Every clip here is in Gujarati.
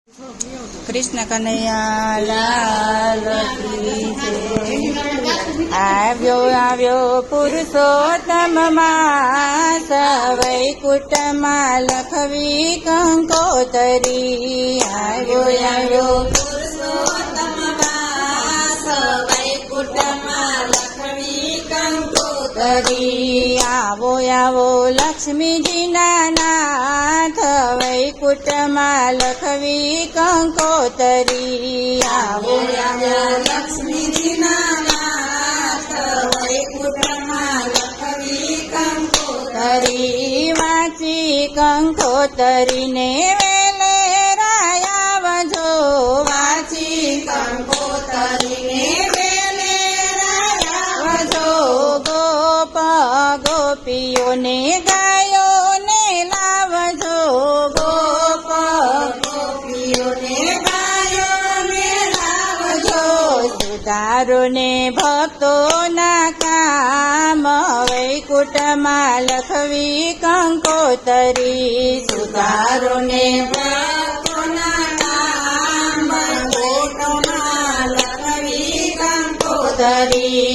કૃષ્ણ કનૈયા લાલ કી જય। આવ્યો આવ્યો પુરુષોત્તમ માસ, વૈકુંઠમાં લખવી કંકોતરી। આવ્યો આવ્યો પુરુષોત્તમ માસ, વૈકુંઠમાં લખવી કંકોતરી। આવો આવો લક્ષ્મીજીના નાથ, વૈકુંઠમાં લખવી કંકોતરી। આવો આવો લક્ષ્મીજીના નાથ, વૈકુંઠમાં લખવી કંકોતરી। વાંચી કંકોતરીને વેલે રાયાવજો, વાંચી કંકોતરીને વેલે રાયાવજો। ગોપ ગોપીઓને ગાયોને લાવજો, ગોપ ગોપીઓને ગાયોને લાવજો। સુધારો ને ભક્તોના કામ, વૈકુંઠમાં લખવી કંકોતરી। સુધારો ને ભક્તોના કામ, વૈકુંઠમાં લખવી કંકોતરી।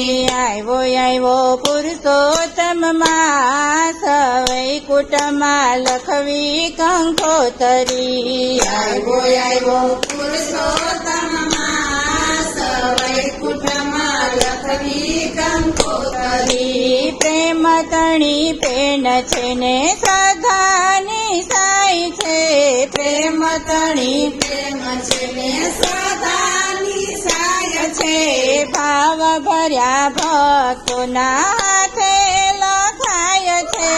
આવ્યો આવ્યો પુરુષોત્તમ માસ, વૈકુંઠમાં લખવી કંકોતરી। આવ્યો આવ્યો પુરુષોત્તમ માસ, વૈકુંઠમાં લખવી કંકોતરી। પ્રેમ તણી પેન છે ને શ્રદ્ધાની સાઈ છે, પ્રેમ તણી પ્રેમ છે ને શ્રદ્ધાની સાય છે। ભાવ ભર્યા ભક્તોના હાથે લખાય છે,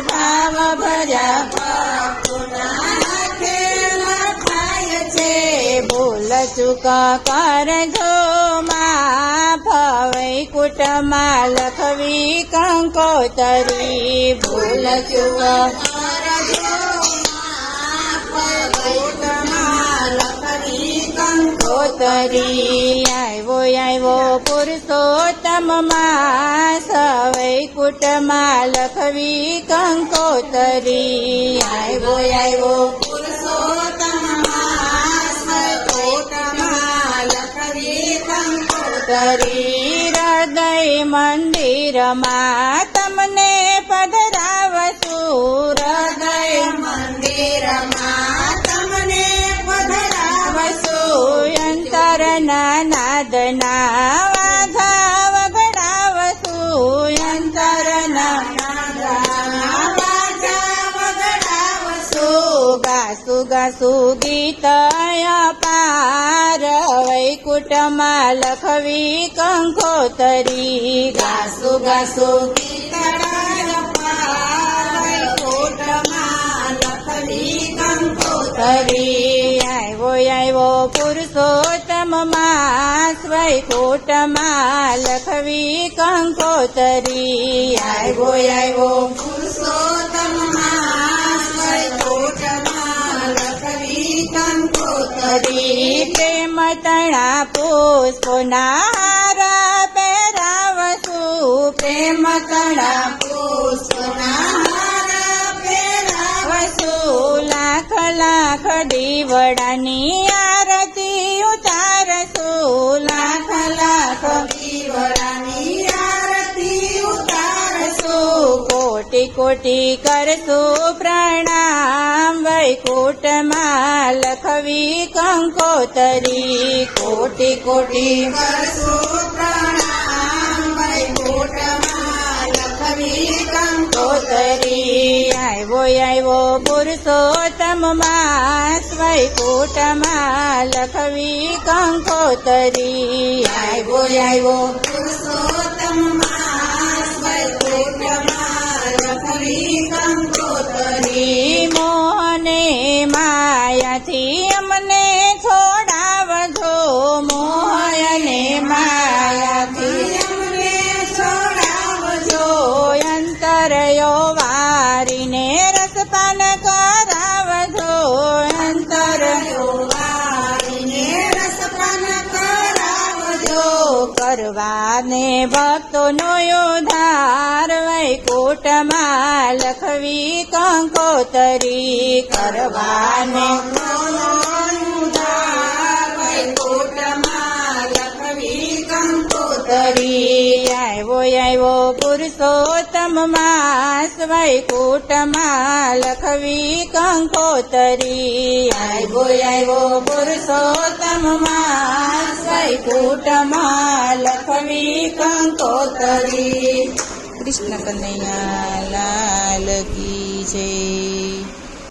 ભાવ ભર્યા ભક્તોના હાથે લખાય છે। ભૂલ ચૂક કરજો માફ, વૈકુંઠમાં લખવી કંકોતરી। ભૂલ ચૂક કરજો માફ, વૈકુંઠમાં લખવી કંકોતરી। આવ્યો આવ્યો પુરુષોત્તમ માસ, વૈકુંઠમાં લખવી કંકોતરી। આવ્યો આવ્યો પુરુષોત્તમ માસ, વૈકુંઠમાં લખવી કંકોતરી। હૃદય મંદિરમાં તમને પધરાવશું, હૃદય મંદિરમાં તમને પધરાવશું। અંતરના નાદના વાઘા વગડાવશું, અંતરના નાદના વાઘા વગડાવશું। ગાસુ ગાસુ ગીત અપાર, વૈકુંઠમાં લખવી કંકોતરી। ગાસુ ગાસુ ગીત અપાર, વૈકુંઠમાં લખવી કંકોતરી। આવ્યો આવ્યો પુરુષોત્તમ માસ, વૈકુંઠમાં લખવી કંકોતરી। આવ્યો આવ્યો પુરુષોત્તમ માસ, વૈકુંઠમાં લખવી કંકોતરી। પ્રેમ તણા પુષ્પોના હાર પહેરાવશું, પ્રેમ તણા પુષ્પોના હાર પહેરાવશું। લાખ લાખ દીવડાની આરતી ઉતારશું, લાખ લાખ દીવડાની આરતી ઉતારશું। કોટી કોટી કરશું પ્રણામ, વૈકુંઠમાં લખવી કંકોતરી। કોટી કોટી કરશું પ્રણામ, વૈકુંઠમાં લખવી કંકોતરી। આવ્યો આવ્યો પુરુષોત્તમ માસ, વૈકુંઠમાં લખવી કંકોતરી। આવ્યો આવ્યો પુરુષોત્તમ માસ, વૈકુંઠમાં લખવી કંકોતરી। મોહને માયાથી અમને છોડાવજો, મોહને માયાથી અમને છોડાવજો। અંતરયો વારીને રસપાન કરાવજો, અંતરયો વારીને રસપાન કરાવજો। કરવાને ભક્તોનો ઉદ્ધાર, વૈકુંઠમાં લખવી કંકોતરી। કરવાને આવ્યો પુરુષોત્તમ માસ વૈકુંઠમાં લખવી કંકોતરી આવ્યો પુરુષોત્તમ માસ વૈકુંઠમાં લખવી કંકોતરી. કૃષ્ણ કનૈયા લાલ કી જય.